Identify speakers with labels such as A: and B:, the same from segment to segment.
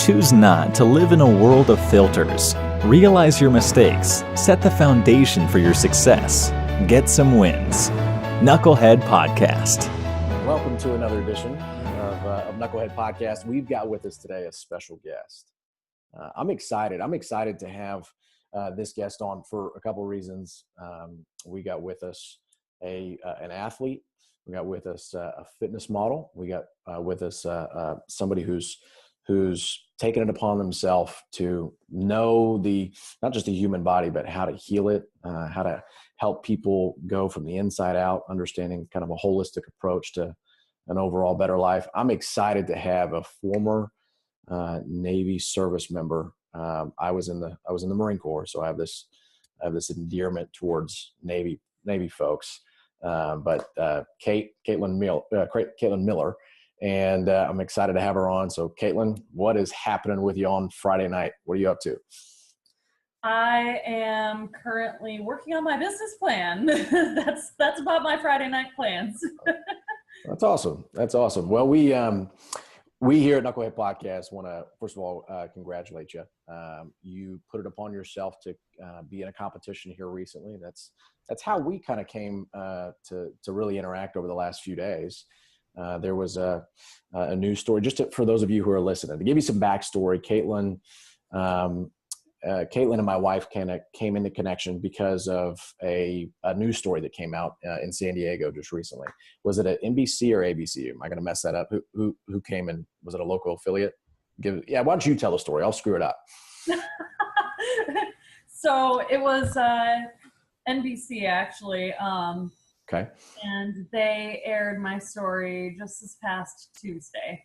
A: Choose not to live in a world of filters. Realize your mistakes. Set the foundation for your success. Get some wins. Knucklehead Podcast.
B: Welcome to another edition of Knucklehead Podcast. We've got with us today a special guest. I'm excited. I'm excited to have this guest on for a couple of reasons. We got with us an athlete. We got with us a fitness model. We got with us somebody who's taken it upon themselves to know not just the human body, but how to heal it, how to help people go from the inside out, understanding kind of a holistic approach to an overall better life. I'm excited to have a former Navy service member. I was in the Marine Corps, so I have this endearment towards Navy folks. But Katelyn Miller, and I'm excited to have her on. So Katelyn, what is happening with you on Friday night? What are you up to?
C: I am currently working on my business plan. That's about my Friday night plans.
B: That's awesome. That's awesome. Well, we here at Knucklehead Podcast want to, first of all, congratulate you. You put it upon yourself to be in a competition here recently. That's how we kind of came to really interact over the last few days. There was a news story, for those of you who are listening, to give you some backstory. Katelyn and my wife came into connection because of a news story that came out in San Diego just recently. Was it an NBC or ABC? Am I going to mess that up? Who came in? Was it a local affiliate? Why don't you tell the story? I'll screw it up.
C: So it was NBC actually.
B: Okay.
C: And they aired my story just this past Tuesday.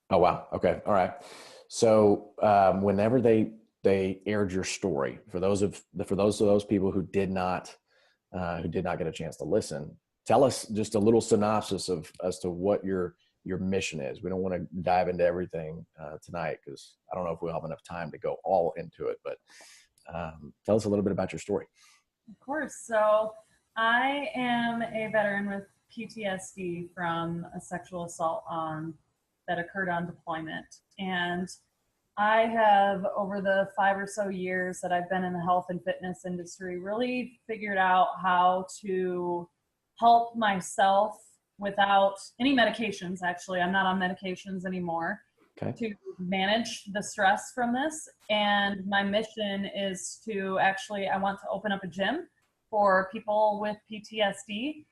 B: Oh, wow. Okay. All right. So whenever they aired your story, for those of those people who did not get a chance to listen, tell us just a little synopsis as to what your mission is. We don't want to dive into everything tonight because I don't know if we'll have enough time to go all into it, but tell us a little bit about your story.
C: Of course. So I am a veteran with PTSD from a sexual assault that occurred on deployment. And I have, over the 5 or so years that I've been in the health and fitness industry, really figured out how to help myself without any medications. Actually, I'm not on medications anymore. Okay. To manage the stress from this. And my mission is I want to open up a gym for people with PTSD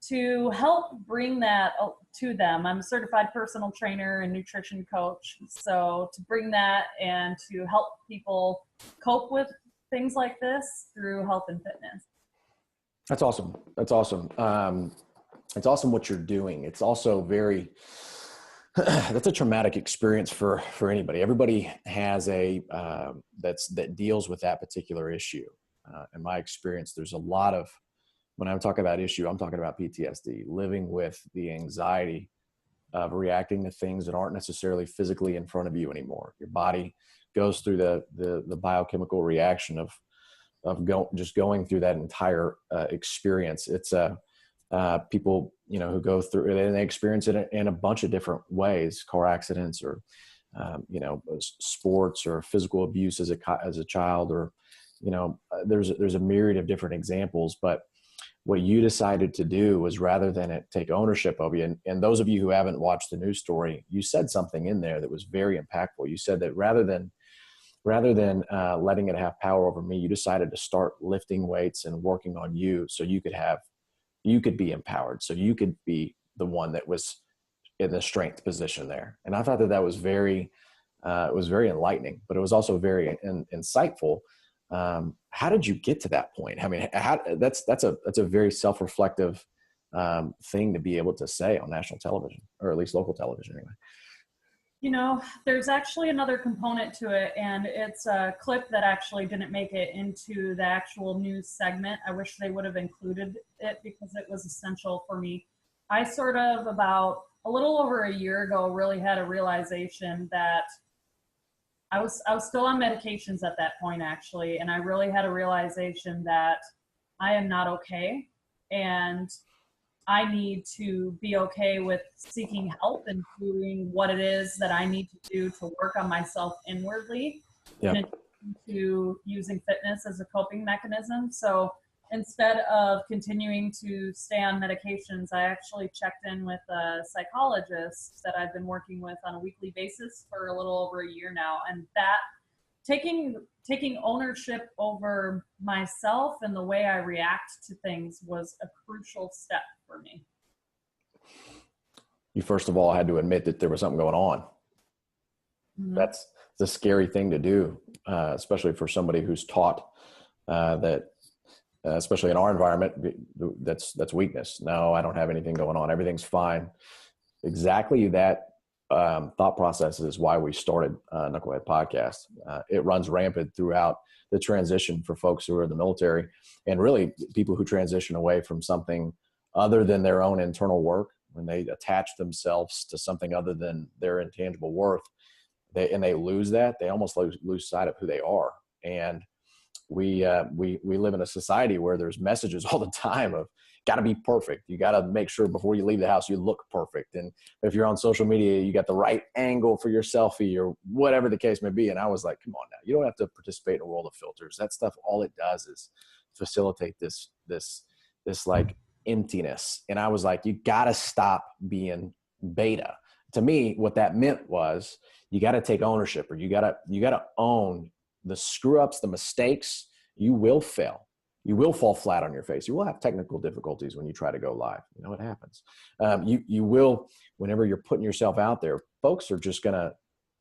C: to help bring that to them. I'm a certified personal trainer and nutrition coach. So to bring that and to help people cope with things like this through health and fitness.
B: That's awesome. That's awesome. It's awesome what you're doing. It's also that's a traumatic experience for anybody. Everybody has that deals with that particular issue. In my experience, there's a lot of, when I'm talking about issue, I'm talking about PTSD, living with the anxiety of reacting to things that aren't necessarily physically in front of you anymore. Your body goes through the biochemical reaction of going through that entire experience. It's people, who go through it and they experience it in a bunch of different ways, car accidents or, sports or physical abuse as a child, or, there's a myriad of different examples. But what you decided to do was, rather than it take ownership of you, and those of you who haven't watched the news story, you said something in there that was very impactful. You said that rather than letting it have power over me, you decided to start lifting weights and working on you so you could be empowered, so you could be the one that was in the strength position there. And I thought that was very enlightening, but it was also very insightful. How did you get to that point? I mean, that's a very self-reflective thing to be able to say on national television, or at least local television anyway.
C: There's actually another component to it, and it's a clip that actually didn't make it into the actual news segment. I wish they would have included it because it was essential for me. I sort of, about a little over a year ago, really had a realization that I was still on medications at that point, actually, and I really had a realization that I am not okay. And I need to be okay with seeking help and doing what it is that I need to do to work on myself inwardly,
B: Yeah.
C: in addition to using fitness as a coping mechanism. So instead of continuing to stay on medications, I actually checked in with a psychologist that I've been working with on a weekly basis for a little over a year now. And that taking ownership over myself and the way I react to things was a crucial step for me.
B: You first of all had to admit that there was something going on.
C: Mm-hmm.
B: That's the scary thing to do, especially for somebody who's taught that, especially in our environment, that's weakness. No, I don't have anything going on. Everything's fine. Exactly that thought process is why we started Knucklehead Podcast. It runs rampant throughout the transition for folks who are in the military, and really people who transition away from something other than their own internal work. When they attach themselves to something other than their intangible worth, they lose that. They almost lose sight of who they are. And we live in a society where there's messages all the time of got to be perfect. You got to make sure before you leave the house, you look perfect. And if you're on social media, you got the right angle for your selfie or whatever the case may be. And I was like, come on now, you don't have to participate in a world of filters. That stuff, all it does is facilitate this like emptiness. And I was like, you got to stop being beta. To me, what that meant was you got to take ownership, or you got to own the screw ups, the mistakes. You will fail. You will fall flat on your face. You will have technical difficulties when you try to go live. You know, it happens. You will, whenever you're putting yourself out there, folks are just going to,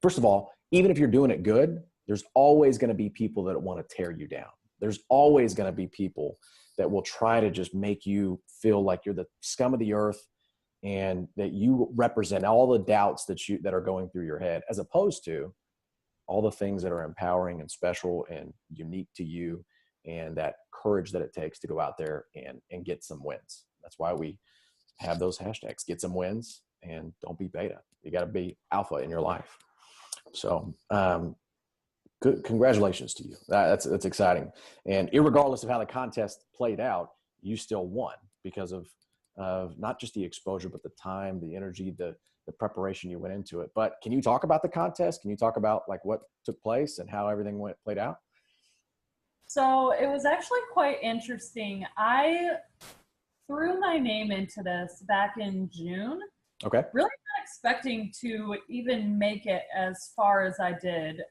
B: first of all, even if you're doing it good, there's always going to be people that want to tear you down. There's always going to be people that will try to just make you feel like you're the scum of the earth and that you represent all the doubts that are going through your head, as opposed to all the things that are empowering and special and unique to you, and that courage that it takes to go out there and get some wins. That's why we have those hashtags, get some wins and don't be beta. You got to be alpha in your life. So good, congratulations to you. That's exciting. And irregardless of how the contest played out, you still won because of not just the exposure, but the time, the energy, the preparation you went into it. But can you talk about the contest? Can you talk about like what took place and how everything played out?
C: So it was actually quite interesting. I threw my name into this back in June.
B: Okay.
C: Really not expecting to even make it as far as I did.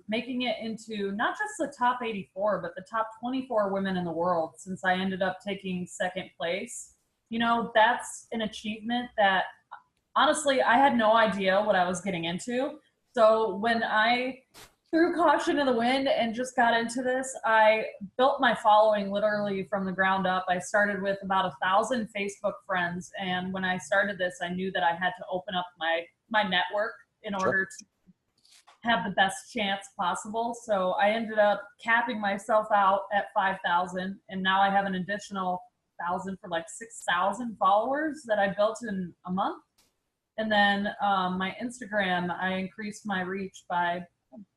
C: Making it into not just the top 84, but the top 24 women in the world, since I ended up taking second place. You know, that's an achievement that honestly, I had no idea what I was getting into. So when I threw caution to the wind and just got into this, I built my following literally from the ground up. I started with about 1,000 Facebook friends. And when I started this, I knew that I had to open up my network in order to have the best chance possible. So I ended up capping myself out at 5,000. And now I have an additional 1,000 for like 6,000 followers that I built in a month. And then my Instagram, I increased my reach by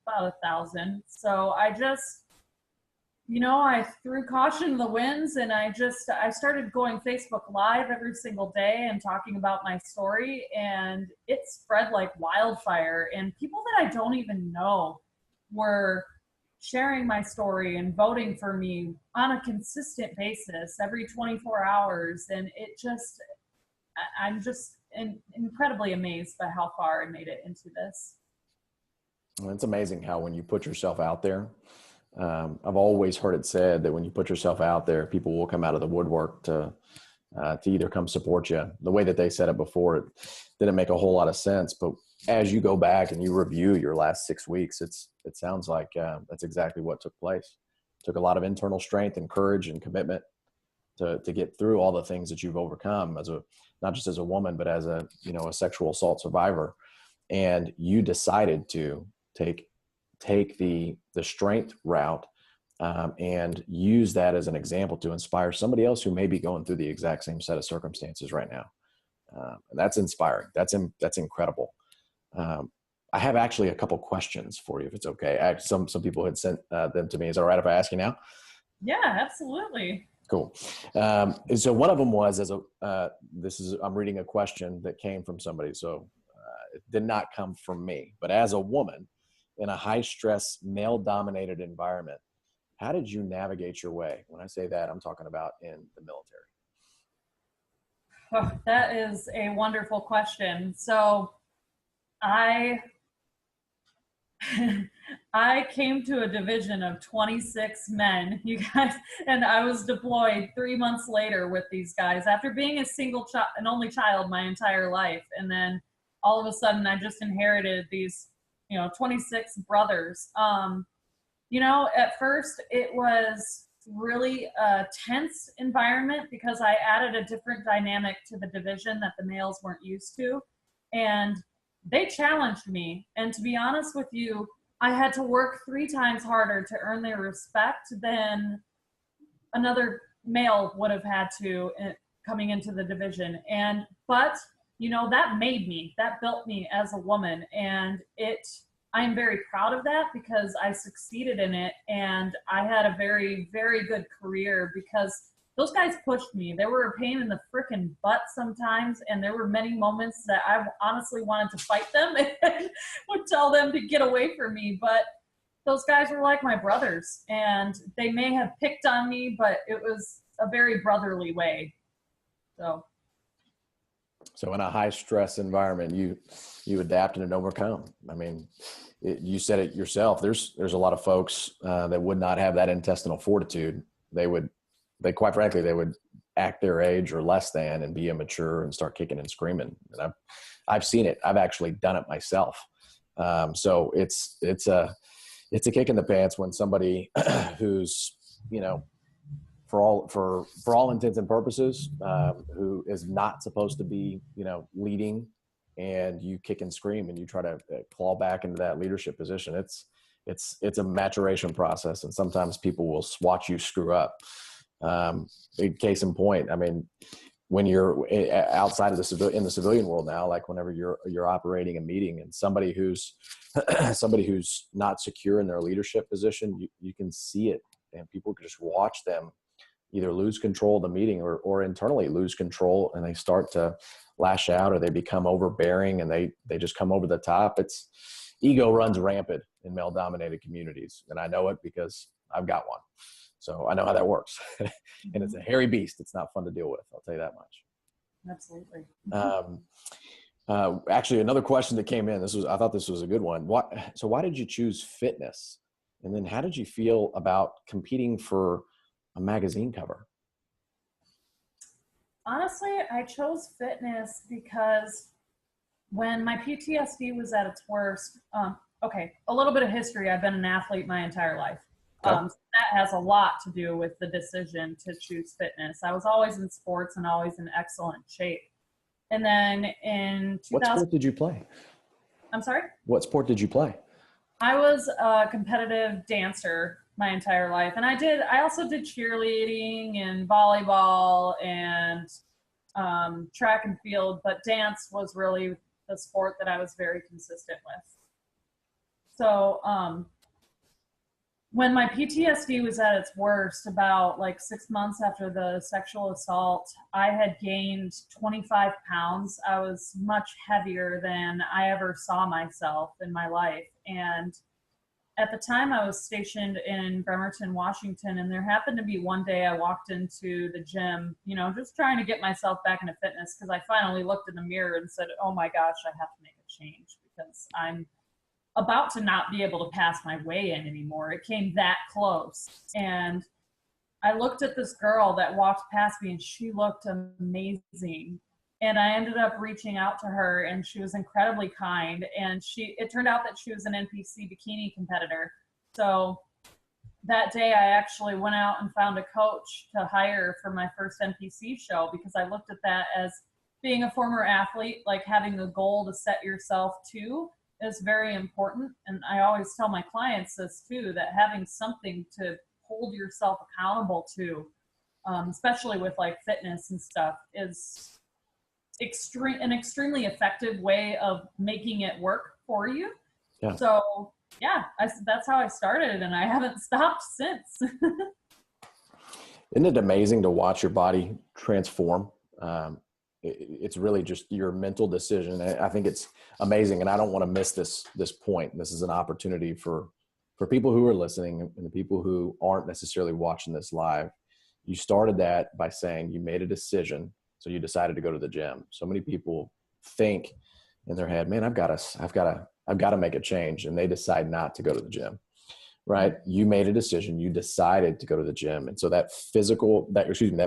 C: about 1,000. So I just, you know, I threw caution to the winds, and I started going Facebook Live every single day and talking about my story, and it spread like wildfire. And people that I don't even know were sharing my story and voting for me on a consistent basis every 24 hours. And I'm just incredibly amazed by how far I made it into this.
B: Well, it's amazing how when you put yourself out there, I've always heard it said that when you put yourself out there, people will come out of the woodwork to either come support you. The way that they said it before, it didn't make a whole lot of sense. But as you go back and you review your last 6 weeks, it sounds like that's exactly what took place. It took a lot of internal strength and courage and commitment to get through all the things that you've overcome not just as a woman, but as a sexual assault survivor. And you decided to take the strength route and use that as an example to inspire somebody else who may be going through the exact same set of circumstances right now. And that's inspiring. That's incredible. I have actually a couple questions for you, if it's okay. Some people had sent them to me. Is it all right if I ask you now?
C: Yeah, absolutely.
B: Cool. So one of them was I'm reading a question that came from somebody. So it did not come from me, but as a woman in a high stress, male dominated environment, how did you navigate your way? When I say that, I'm talking about in the military.
C: Oh, that is a wonderful question. So I I came to a division of 26 men, you guys, and I was deployed 3 months later with these guys after being a single child, an only child my entire life. And then all of a sudden I just inherited these, 26 brothers. At first it was really a tense environment because I added a different dynamic to the division that the males weren't used to. And they challenged me. And to be honest with you, I had to work 3 times harder to earn their respect than another male would have had to coming into the division. But that built me as a woman. And I'm very proud of that because I succeeded in it. And I had a very, very good career because those guys pushed me. They were a pain in the frickin' butt sometimes, and there were many moments that I honestly wanted to fight them and would tell them to get away from me. But those guys were like my brothers, and they may have picked on me, but it was a very brotherly way.
B: So in a high stress environment, you adapt and overcome. I mean, you said it yourself. There's a lot of folks that would not have that intestinal fortitude. Quite frankly, they would act their age or less than and be immature and start kicking and screaming. And I've seen it. I've actually done it myself. So it's a kick in the pants when somebody who's, for all intents and purposes, who is not supposed to be, leading, and you kick and scream and you try to claw back into that leadership position. It's a maturation process. And sometimes people will watch you screw up. Case in point, I mean, when you're outside of in the civilian world now, like whenever you're operating a meeting and somebody who's not secure in their leadership position, you can see it, and people can just watch them either lose control of the meeting or internally lose control, and they start to lash out, or they become overbearing and they just come over the top. Ego runs rampant in male dominated communities. And I know it because I've got one. So I know how that works. And it's a hairy beast. It's not fun to deal with. I'll tell you that much.
C: Absolutely.
B: Actually, another question that came in, I thought this was a good one. Why did you choose fitness? And then how did you feel about competing for a magazine cover?
C: Honestly, I chose fitness because when my PTSD was at its worst, a little bit of history. I've been an athlete my entire life.
B: Okay.
C: So that has a lot to do with the decision to choose fitness. I was always in sports and always in excellent shape. And then in 2000,
B: what sport did you play?
C: I'm sorry?
B: What sport did you play?
C: I was a competitive dancer my entire life. And I also did cheerleading and volleyball and track and field, but dance was really the sport that I was very consistent with. So when my PTSD was at its worst, about 6 months after the sexual assault, I had gained 25 pounds. I was much heavier than I ever saw myself in my life. And at the time I was stationed in Bremerton, Washington, and there happened to be one day I walked into the gym, just trying to get myself back into fitness, because I finally looked in the mirror and said, oh my gosh, I have to make a change because I'm about to not be able to pass my way in anymore. It came that close. And I looked at this girl that walked past me and she looked amazing. And I ended up reaching out to her, and she was incredibly kind. And it turned out that she was an NPC bikini competitor. So that day I actually went out and found a coach to hire for my first NPC show, because I looked at that as being a former athlete, like having a goal to set yourself to is very important. And I always tell my clients this too, that having something to hold yourself accountable to, especially with fitness and stuff, is an extremely effective way of making it work for you.
B: Yeah.
C: So yeah, that's how I started, and I haven't stopped since.
B: Isn't it amazing to watch your body transform? It's really just your mental decision. I think it's amazing, and I don't want to miss this point. This is an opportunity for people who are listening and the people who aren't necessarily watching this live. You started that by saying you made a decision, so you decided to go to the gym. So many people think in their head, "Man, I've got to make a change," and they decide not to go to the gym. Right? You made a decision. You decided to go to the gym, and so that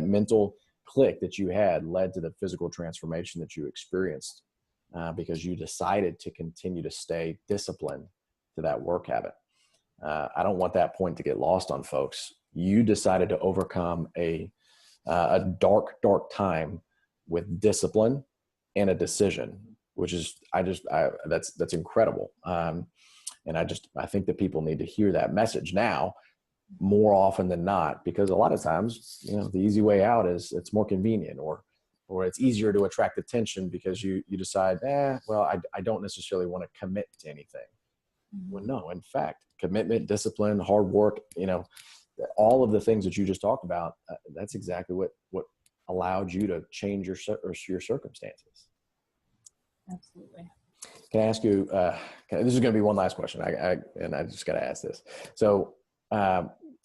B: mental click that you had led to the physical transformation that you experienced because you decided to continue to stay disciplined to that work habit. I don't want that point to get lost on folks. You decided to overcome a dark time with discipline and a decision, which is that's incredible. And I think that people need to hear that message now more often than not, because a lot of times, the easy way out is it's more convenient, or it's easier to attract attention because you decide, I don't necessarily want to commit to anything. Well, no, in fact, commitment, discipline, hard work, all of the things that you just talked about, that's exactly what allowed you to change your circumstances.
C: Absolutely.
B: Can I ask you, this is going to be one last question. I just got to ask this. So,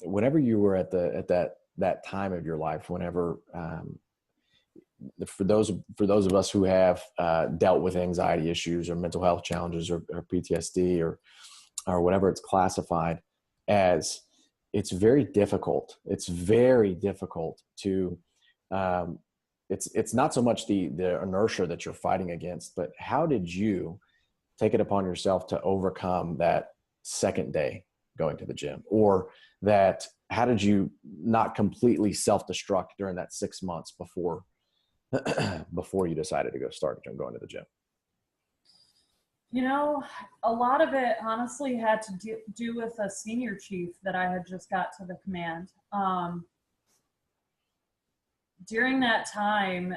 B: whenever you were at that time of your life, whenever, for those of us who have dealt with anxiety issues or mental health challenges or PTSD or whatever it's classified as, it's very difficult. It's very difficult to, it's not so much the inertia that you're fighting against, but how did you take it upon yourself to overcome that second day going to the gym, or how did you not completely self-destruct during that 6 months before you decided to start going to the gym?
C: A lot of it honestly had to do with a senior chief that I had just got to the command. During that time,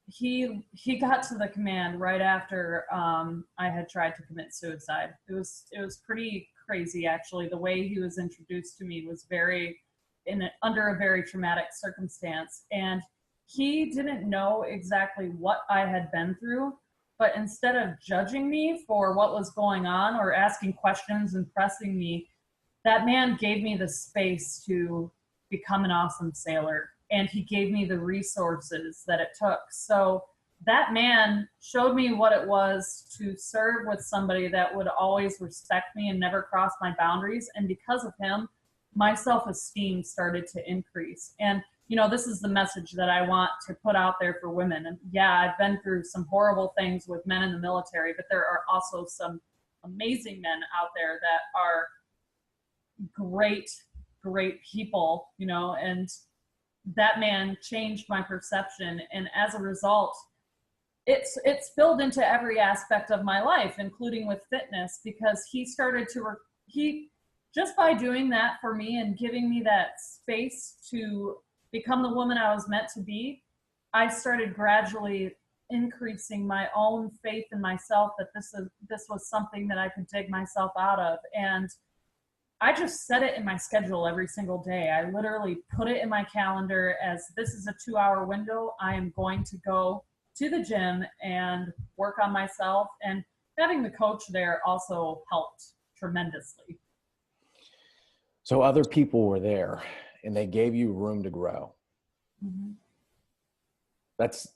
C: he got to the command right after I had tried to commit suicide. It was pretty crazy, actually. The way he was introduced to me was under a very traumatic circumstance, and he didn't know exactly what I had been through. But instead of judging me for what was going on or asking questions and pressing me, that man gave me the space to become an awesome sailor. And he gave me the resources that it took. So that man showed me what it was to serve with somebody that would always respect me and never cross my boundaries. And because of him, my self-esteem started to increase. And, this is the message that I want to put out there for women. And yeah, I've been through some horrible things with men in the military, but there are also some amazing men out there that are great people, and that man changed my perception. And as a result, it's spilled into every aspect of my life, including with fitness, because he started to, just by doing that for me and giving me that space to become the woman I was meant to be, I started gradually increasing my own faith in myself that this was something that I could dig myself out of. And I just set it in my schedule every single day. I literally put it in my calendar as, this is a 2-hour window. I am going to go to the gym and work on myself. And having the coach there also helped tremendously.
B: So other people were there and they gave you room to grow. Mm-hmm. That's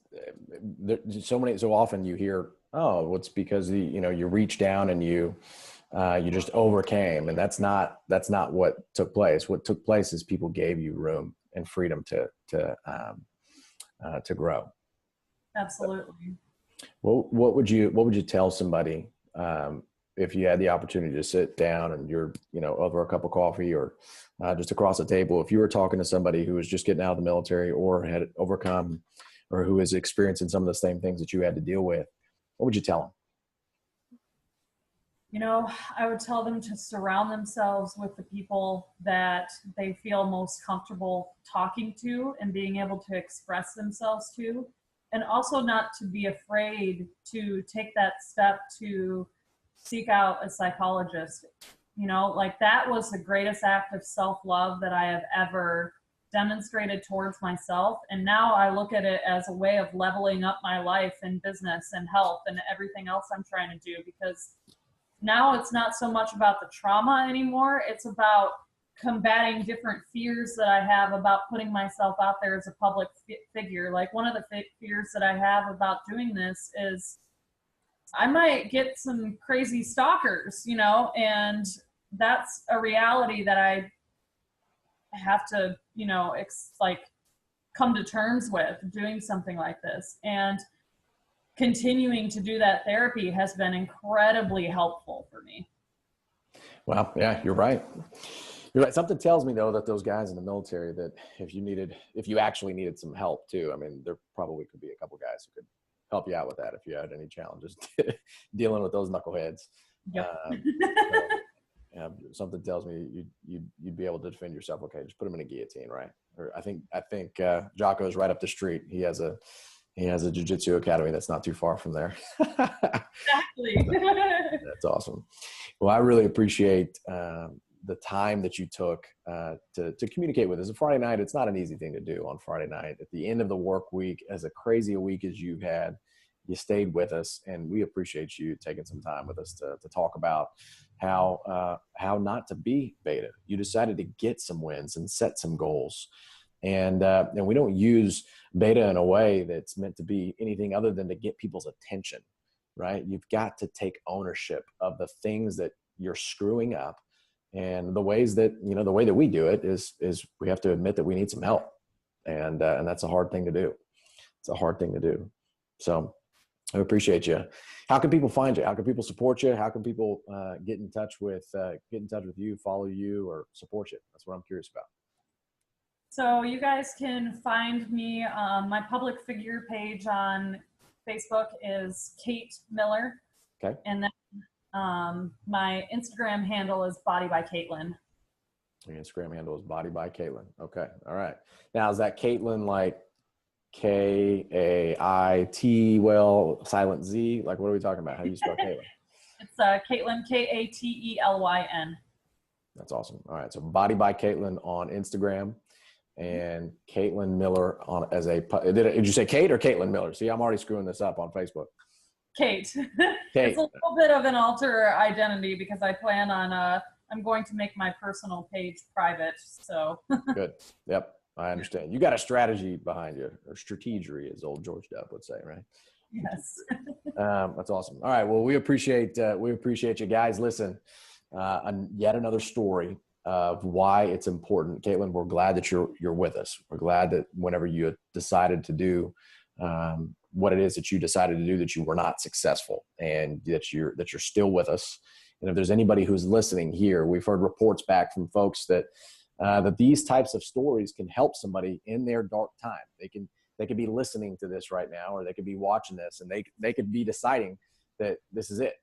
B: so often you hear, oh, it's because you reach down and you just overcame, and that's not what took place. What took place is people gave you room and freedom to grow.
C: Absolutely.
B: Well, what would you tell somebody if you had the opportunity to sit down and you're over a cup of coffee or just across the table? If you were talking to somebody who was just getting out of the military or had overcome or who is experiencing some of the same things that you had to deal with, what would you tell them?
C: I would tell them to surround themselves with the people that they feel most comfortable talking to and being able to express themselves to, and also not to be afraid to take that step to seek out a psychologist. That was the greatest act of self-love that I have ever demonstrated towards myself. And now I look at it as a way of leveling up my life and business and health and everything else I'm trying to do, because now it's not so much about the trauma anymore. It's about combating different fears that I have about putting myself out there as a public figure. Like, one of the fears that I have about doing this is I might get some crazy stalkers, you know, and that's a reality that I have to, you know, come to terms with doing something like this. And continuing to do that therapy has been incredibly helpful for me.
B: Well, yeah, you're right. You're right. Something tells me, though, that those guys in the military, that if you actually needed some help too, I mean, there probably could be a couple guys who could help you out with that if you had any challenges dealing with those knuckleheads.
C: Yep.
B: Yeah, something tells me you'd be able to defend yourself. Okay, just put him in a guillotine, right? Or I think Jocko's right up the street. He has a jiu-jitsu academy that's not too far from there.
C: Exactly.
B: That's awesome. Well, I really appreciate the time that you took to communicate with us. A Friday night, it's not an easy thing to do on Friday night. At the end of the work week, as a crazy a week as you've had, you stayed with us, and we appreciate you taking some time with us to talk about how not to be beta. You decided to get some wins and set some goals. And we don't use beta in a way that's meant to be anything other than to get people's attention, right? You've got to take ownership of the things that you're screwing up. And the way that we do it is we have to admit that we need some help. And that's a hard thing to do. It's a hard thing to do. So I appreciate you. How can people find you? How can people support you? How can people get in touch with you, follow you, or support you? That's what I'm curious about.
C: So you guys can find me. My public figure page on Facebook is Kate Miller.
B: Okay.
C: And then my Instagram handle is Body by Katelyn.
B: Your Instagram handle is Body by Katelyn. Okay. All right. Now, is that Katelyn like Kait, silent Z? Like, what are we talking about? How do you spell Katelyn?
C: It's Katelyn, Katelyn.
B: That's awesome. All right. So Body by Katelyn on Instagram, and Katelyn Miller did you say Kate or Katelyn Miller? See, I'm already screwing this up on Facebook.
C: Kate. It's a little bit of an alter identity because I plan on, I'm going to make my personal page private. So
B: good. Yep. I understand. You got a strategy behind you, or strategery, as old George Depp would say, right?
C: Yes.
B: That's awesome. All right. Well, we appreciate you guys. Listen, yet another story of why it's important. Katelyn, we're glad that you're with us. We're glad that whenever you decided to do what it is that you decided to do, that you were not successful, and that you're still with us. And if there's anybody who's listening here, we've heard reports back from folks that these types of stories can help somebody in their dark time. They could be listening to this right now, or they could be watching this, and they could be deciding that this is it.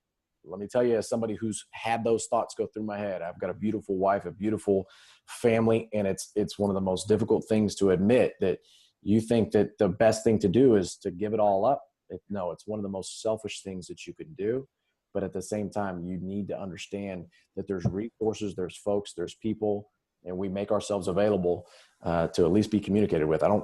B: Let me tell you, as somebody who's had those thoughts go through my head, I've got a beautiful wife, a beautiful family, and it's one of the most difficult things to admit that you think that the best thing to do is to give it all up. No, it's one of the most selfish things that you can do. But at the same time, you need to understand that there's resources, there's folks, there's people, and we make ourselves available to at least be communicated with. I'm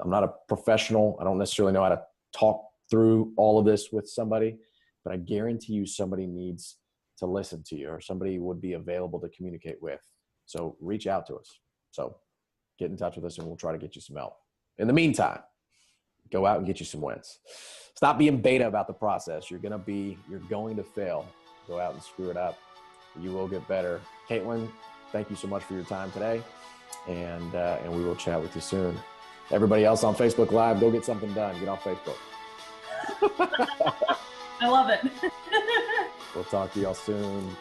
B: not a professional. I don't necessarily know how to talk through all of this with somebody, but I guarantee you somebody needs to listen to you, or somebody would be available to communicate with. So reach out to us. So get in touch with us, and we'll try to get you some help. In the meantime, go out and get you some wins. Stop being beta about the process. You're going to fail. Go out and screw it up. You will get better. Katelyn, thank you so much for your time today. And we will chat with you soon. Everybody else on Facebook Live, go get something done. Get off Facebook.
C: I love it.
B: We'll talk to y'all soon.